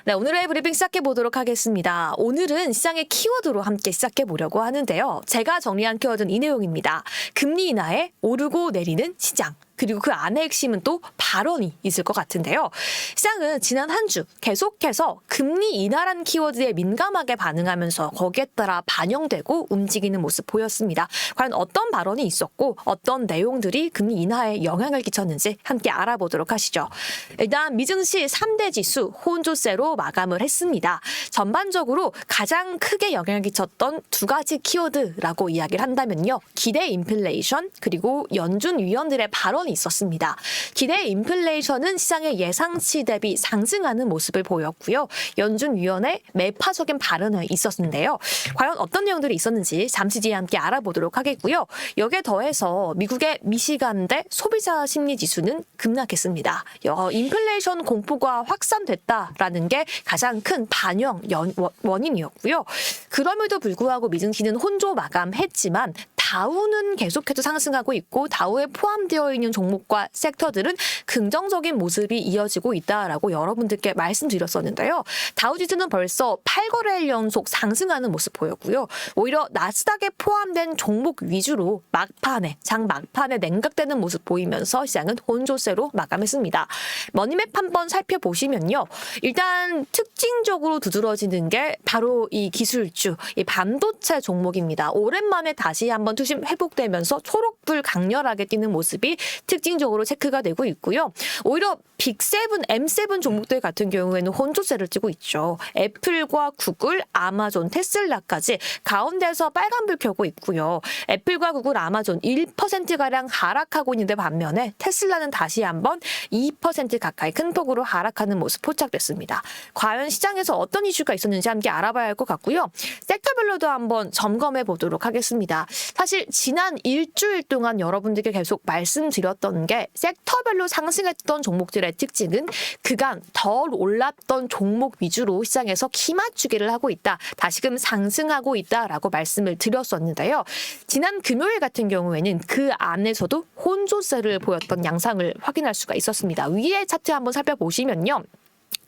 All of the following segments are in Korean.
네, 오늘의 브리핑 시작해 보도록 하겠습니다. 오늘은 시장의 키워드로 함께 시작해 보려고 하는데요. 제가 정리한 키워드는 이 내용입니다. 금리 인하에 오르고 내리는 시장. 그리고 그 안의 핵심은 또 발언이 있을 것 같은데요. 시장은 지난 한 주 계속해서 금리 인하라는 키워드에 민감하게 반응하면서 거기에 따라 반영되고 움직이는 모습 보였습니다. 과연 어떤 발언이 있었고 어떤 내용들이 금리 인하에 영향을 끼쳤는지 함께 알아보도록 하시죠. 일단 미증시 3대 지수 호조세로 마감을 했습니다. 전반적으로 가장 크게 영향을 끼쳤던 두 가지 키워드라고 이야기를 한다면요. 기대 인플레이션 그리고 연준 위원들의 발언이 있었습니다. 기대 인플레이션은 시장의 예상치 대비 상승하는 모습을 보였고요. 연준 위원의 매파적인 발언이 있었는데요. 과연 어떤 내용들이 있었는지 잠시 뒤에 함께 알아보도록 하겠고요. 여기에 더해서 미국의 미시간대 소비자 심리 지수는 급락했습니다. 인플레이션 공포가 확산됐다라는 게 가장 큰 반영 원인이었고요. 그럼에도 불구하고 미증시는 혼조 마감했지만 다우는 계속해서 상승하고 있고 다우에 포함되어 있는 종목과 섹터들은 긍정적인 모습이 이어지고 있다라고 여러분들께 말씀드렸었는데요. 다우지수는 벌써 8거래일 연속 상승하는 모습 보였고요. 오히려 나스닥에 포함된 종목 위주로 장 막판에 냉각되는 모습 보이면서 시장은 혼조세로 마감했습니다. 머니맵 한번 살펴보시면요. 일단 특징적으로 두드러지는 게 바로 이 기술주, 이 반도체 종목입니다. 오랜만에 다시 한번 투심 회복되면서 초록불 강렬하게 뛰는 모습이 특징적으로 체크가 되고 있고요. 오히려 빅7, M7 종목들 같은 경우에는 혼조세를 찌고 있죠. 애플과 구글, 아마존, 테슬라까지 가운데서 빨간불 켜고 있고요. 애플과 구글, 아마존 1%가량 하락하고 있는데 반면에 테슬라는 다시 한번 2% 가까이 큰 폭으로 하락하는 모습 포착됐습니다. 과연 시장에서 어떤 이슈가 있었는지 함께 알아봐야 할 것 같고요. 섹터별로도 한번 점검해 보도록 하겠습니다. 사실 지난 일주일 동안 여러분들께 계속 말씀드렸던 게 섹터별로 상승했던 종목들의 특징은 그간 덜 올랐던 종목 위주로 시장에서 키 맞추기를 하고 있다. 다시금 상승하고 있다라고 말씀을 드렸었는데요. 지난 금요일 같은 경우에는 그 안에서도 혼조세를 보였던 양상을 확인할 수가 있었습니다. 위에 차트 한번 살펴보시면요.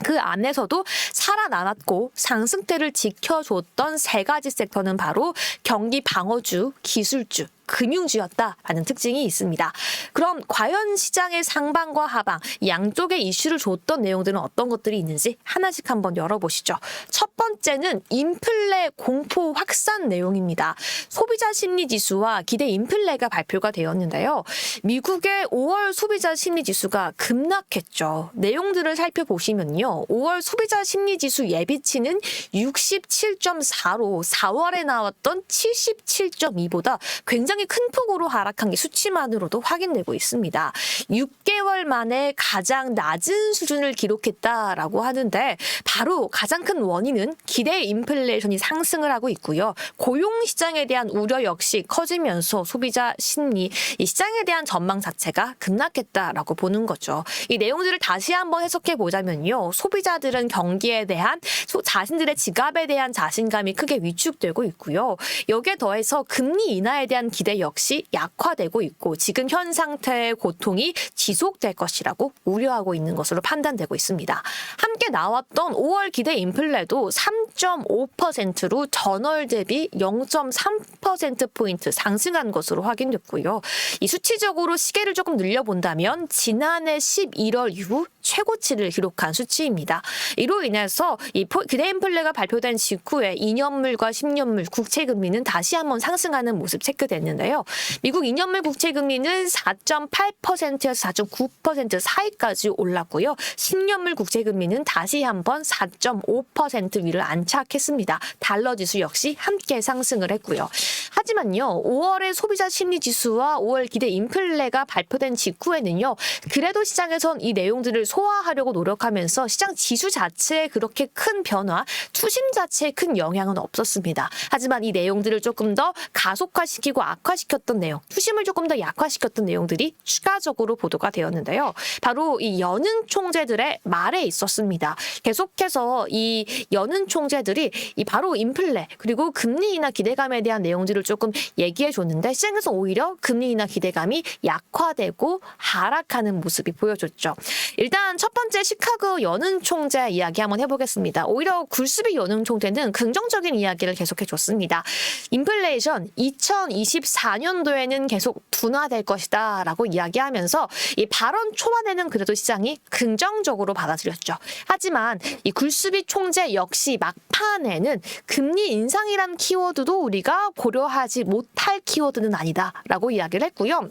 그 안에서도 살아남았고 상승세를 지켜줬던 세 가지 섹터는 바로 경기 방어주, 기술주, 금융주였다라는 특징이 있습니다. 그럼 과연 시장의 상방과 하방 양쪽의 이슈를 줬던 내용들은 어떤 것들이 있는지 하나씩 한번 열어보시죠. 첫 번째는 인플레 공포 확산 내용입니다. 소비자 심리 지수와 기대 인플레가 발표가 되었는데요. 미국의 5월 소비자 심리 지수가 급락했죠. 내용들을 살펴보시면요. 5월 소비자 심리 지수 예비치는 67.4로 4월에 나왔던 77.2보다 굉장히 큰 폭으로 하락한 게 수치만으로도 확인되고 있습니다. 6개월 만에 가장 낮은 수준을 기록했다라고 하는데 바로 가장 큰 원인은 기대 인플레이션이 상승을 하고 있고요. 고용시장에 대한 우려 역시 커지면서 소비자 심리, 이 시장에 대한 전망 자체가 급락했다라고 보는 거죠. 이 내용들을 다시 한번 해석해 보자면요. 소비자들은 경기에 대한 자신들의 지갑에 대한 자신감이 크게 위축되고 있고요. 여기에 더해서 금리 인하에 대한 기대 역시 약화되고 있고 지금 현 상태의 고통이 지속될 것이라고 우려하고 있는 것으로 판단되고 있습니다. 함께 나왔던 5월 기대 인플레도 3.5%로 전월 대비 0.3%포인트 상승한 것으로 확인됐고요. 이 수치적으로 시계를 조금 늘려본다면 지난해 11월 이후 최고치를 기록한 수치입니다. 이로 인해서 이 기대 인플레가 발표된 직후에 2년물과 10년물 국채금리는 다시 한번 상승하는 모습 체크됐는데요. 미국 2년물 국채금리는 4.8%에서 4.9% 사이까지 올랐고요. 10년물 국채금리는 다시 한번 4.5% 위를 안착했습니다. 달러 지수 역시 함께 상승을 했고요. 하지만요. 5월의 소비자 심리 지수와 5월 기대 인플레가 발표된 직후에는요. 그래도 시장에선 이 내용들을 소화하려고 노력하면서 시장 지수 자체에 그렇게 큰 변화, 투심 자체에 큰 영향은 없었습니다. 하지만 이 내용들을 조금 더 가속화시키고 악화시켰던 내용, 투심을 조금 더 약화시켰던 내용들이 추가적으로 보도가 되었는데요. 바로 이 연은 총재들의 말에 있었습니다. 계속해서 이 연은 총재 총재들이 이 바로 인플레 그리고 금리 인하 기대감에 대한 내용들을 조금 얘기해 줬는데 시장에서 오히려 금리 인하 기대감이 약화되고 하락하는 모습이 보여줬죠. 일단 첫 번째 시카고 연은 총재 이야기 한번 해보겠습니다. 오히려 굴스비 연은 총재는 긍정적인 이야기를 계속해 줬습니다. 인플레이션 2024년도에는 계속 둔화될 것이다 라고 이야기하면서 이 발언 초반에는 그래도 시장이 긍정적으로 받아들였죠. 하지만 이 굴스비 총재 역시 막판에는 금리 인상이란 키워드도 우리가 고려하지 못할 키워드는 아니다라고 이야기를 했고요.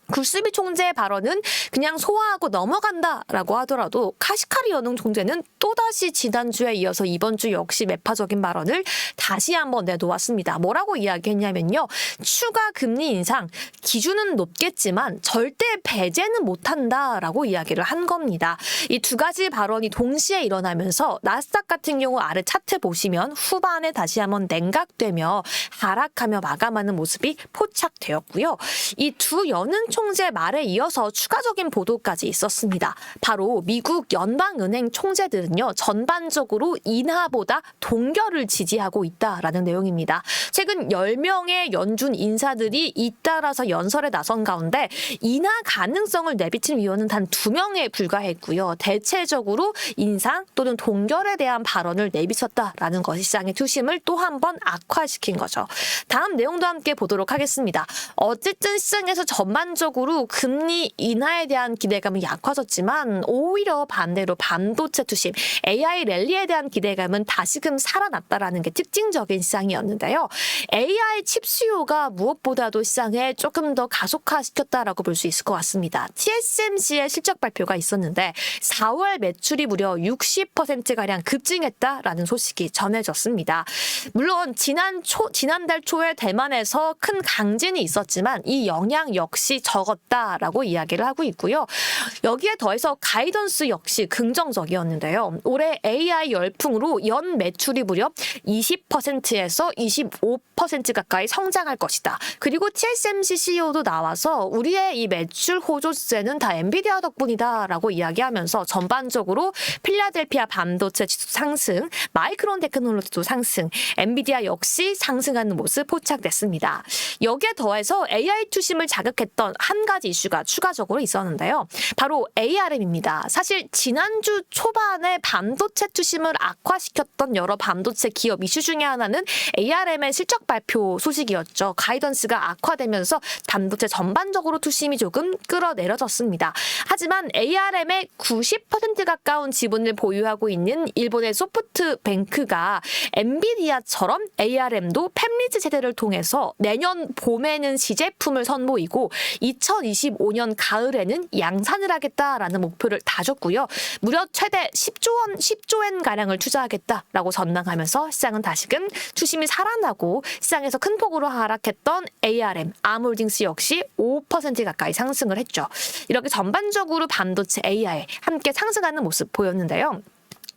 굴스비 총재의 발언은 그냥 소화하고 넘어간다라고 하더라도 카시카리 연ung 총재는 또다시 지난주에 이어서 이번 주 역시 매파적인 발언을 다시 한번 내놓았습니다. 뭐라고 이야기했냐면요. 추가 금리 인상 기준은 높겠지만 절대 배제는 못한다라고 이야기를 한 겁니다. 이 두 가지 발언이 동시에 일어나면서 나스닥 같은 경우 아래 차트 보시면 후반에 다시 한번 냉각되며 하락하며 마감하는 모습이 포착되었고요. 이 두 연은 총재 말에 이어서 추가적인 보도까지 있었습니다. 바로 미국 연방은행 총재들은요. 전반적으로 인하보다 동결을 지지하고 있다라는 내용입니다. 최근 10명의 연준 인사들이 잇따라서 연설에 나선 가운데 인하 가능성을 내비친 위원은 단 2명에 불과했고요. 대체적으로 인상 또는 동결에 대한 발언을 내비쳤다라는 것이 시장의 투심을 또 한 번 악화시킨 거죠. 다음 내용도 함께 보도록 하겠습니다. 어쨌든 시장에서 전반적으로 금리 인하에 대한 기대감이 약화졌지만 오히려 반대로 반도체 투심, AI 랠리에 대한 기대감은 다시금 살아났다라는 게 특징적인 시장이었는데요. AI 칩 수요가 무엇보다도 시장에 조금 더 가속화시켰다라고 볼 수 있을 것 같습니다. TSMC의 실적 발표가 있었는데 4월 매출이 무려 60%가량 급증했다라는 소식이 전해졌습니다. 물론 지난달 초에 대만에서 큰 강진이 있었지만 이 영향 역시 적었다라고 이야기를 하고 있고요. 여기에 더해서 가이던스 역시 긍정적이었는데요. 올해 AI 열풍으로 연 매출이 무려 20%에서 25% 가까이 성장할 것이다. 그리고 TSMC CEO도 나와서 우리의 이 매출 호조세는 다 엔비디아 덕분이다라고 이야기하면서 전반적으로 필라델피아 반도체 지수 상승, 마이크론 테크놀로지도 상승, 엔비디아 역시 상승하는 모습 포착됐습니다. 여기에 더해서 AI 투심을 자극했던 한 가지 이슈가 추가적으로 있었는데요. 바로 ARM입니다. 사실 지난주 초반에 반도체 투심을 악화시켰던 여러 반도체 기업 이슈 중에 하나는 ARM의 실적 발표 소식이었죠. 가이던스가 악화되면서 반도체 전반적으로 투심이 조금 끌어내려졌습니다. 하지만 ARM의 90% 가까운 지분을 보유하고 있는 일본의 소프트뱅크가 엔비디아처럼 ARM도 팹리즈 세대를 통해서 내년 봄에는 시제품을 선보이고 2025년 가을에는 양산을 하겠다라는 목표를 다졌고요. 무려 최대 10조엔 가량을 투자하겠다라고 전망하면서 시장은 다시금 투심이 살아나고 시장에서 큰 폭으로 하락했던 ARM, 아몰딩스 역시 5% 가까이 상승을 했죠. 이렇게 전반적으로 반도체 AI 함께 상승하는 모습 보였는데요.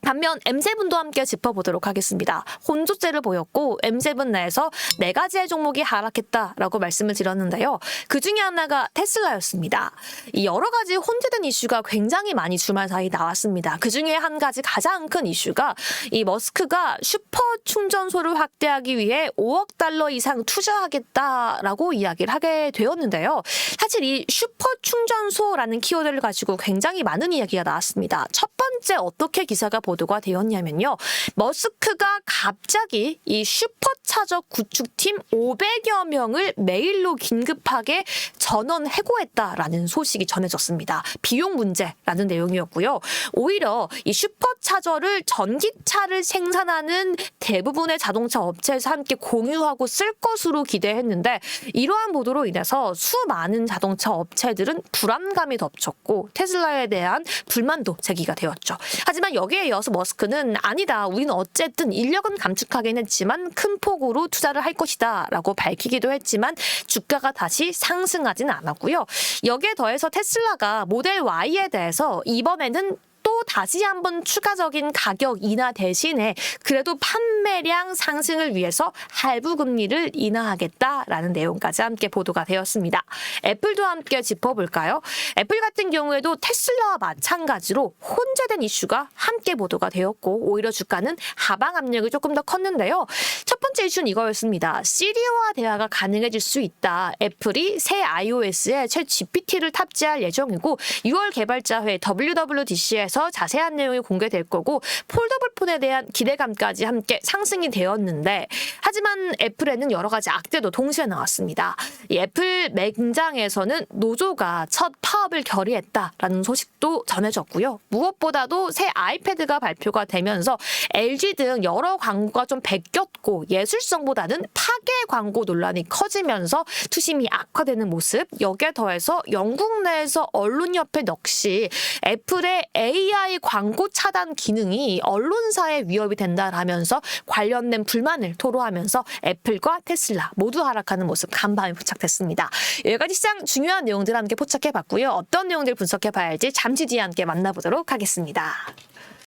반면 M7도 함께 짚어보도록 하겠습니다. 혼조세를 보였고 M7 내에서 4가지의 종목이 하락했다라고 말씀을 드렸는데요. 그중에 하나가 테슬라였습니다. 이 여러 가지 혼재된 이슈가 굉장히 많이 주말 사이 나왔습니다. 그중에 한 가지 가장 큰 이슈가 이 머스크가 슈퍼 충전소를 확대하기 위해 5억 달러 이상 투자하겠다라고 이야기를 하게 되었는데요. 사실 이 슈퍼 충전소라는 키워드를 가지고 굉장히 많은 이야기가 나왔습니다. 첫 번째 어떻게 기사가 보도가 되었냐면요. 머스크가 갑자기 이 슈퍼차저 구축팀 500여 명을 메일로 긴급하게 전원 해고했다라는 소식이 전해졌습니다. 비용 문제라는 내용이었고요. 오히려 이 슈퍼차저를 전기차를 생산하는 대부분의 자동차 업체에서 함께 공유하고 쓸 것으로 기대했는데 이러한 보도로 인해서 수많은 자동차 업체들은 불안감이 덮쳤고 테슬라에 대한 불만도 제기가 되었죠. 하지만 여기에 이어서 머스크는 아니다. 우리는 어쨌든 인력은 감축하긴 했지만 큰 폭으로 투자를 할 것이다 라고 밝히기도 했지만 주가가 다시 상승하지는 않았고요. 여기에 더해서 테슬라가 모델 Y에 대해서 이번에는 또 또 다시 한번 추가적인 가격 인하 대신에 그래도 판매량 상승을 위해서 할부 금리를 인하하겠다라는 내용까지 함께 보도가 되었습니다. 애플도 함께 짚어볼까요? 애플 같은 경우에도 테슬라와 마찬가지로 혼재된 이슈가 함께 보도가 되었고 오히려 주가는 하방 압력이 조금 더 컸는데요. 첫 번째 이슈는 이거였습니다. 시리와 대화가 가능해질 수 있다. 애플이 새 iOS에 챗 GPT를 탑재할 예정이고 6월 개발자회 WWDC에서 자세한 내용이 공개될 거고 폴더블 폰에 대한 기대감까지 함께 상승이 되었는데 하지만 애플에는 여러 가지 악재도 동시에 나왔습니다. 이 애플 매장에서는 노조가 첫 파업을 결의했다라는 소식도 전해졌고요. 무엇보다도 새 아이패드가 발표가 되면서 LG 등 여러 광고가 좀 베꼈고 예술성보다는 파괴 광고 논란이 커지면서 투심이 악화되는 모습. 여기에 더해서 영국 내에서 언론협회 역시 애플의 AI 광고 차단 기능이 언론사에 위협이 된다라면서 관련된 불만을 토로하면서 애플과 테슬라 모두 하락하는 모습 간밤에 포착됐습니다. 여기까지 시장 중요한 내용들 함께 포착해봤고요. 어떤 내용들 분석해봐야 할지 잠시 뒤에 함께 만나보도록 하겠습니다.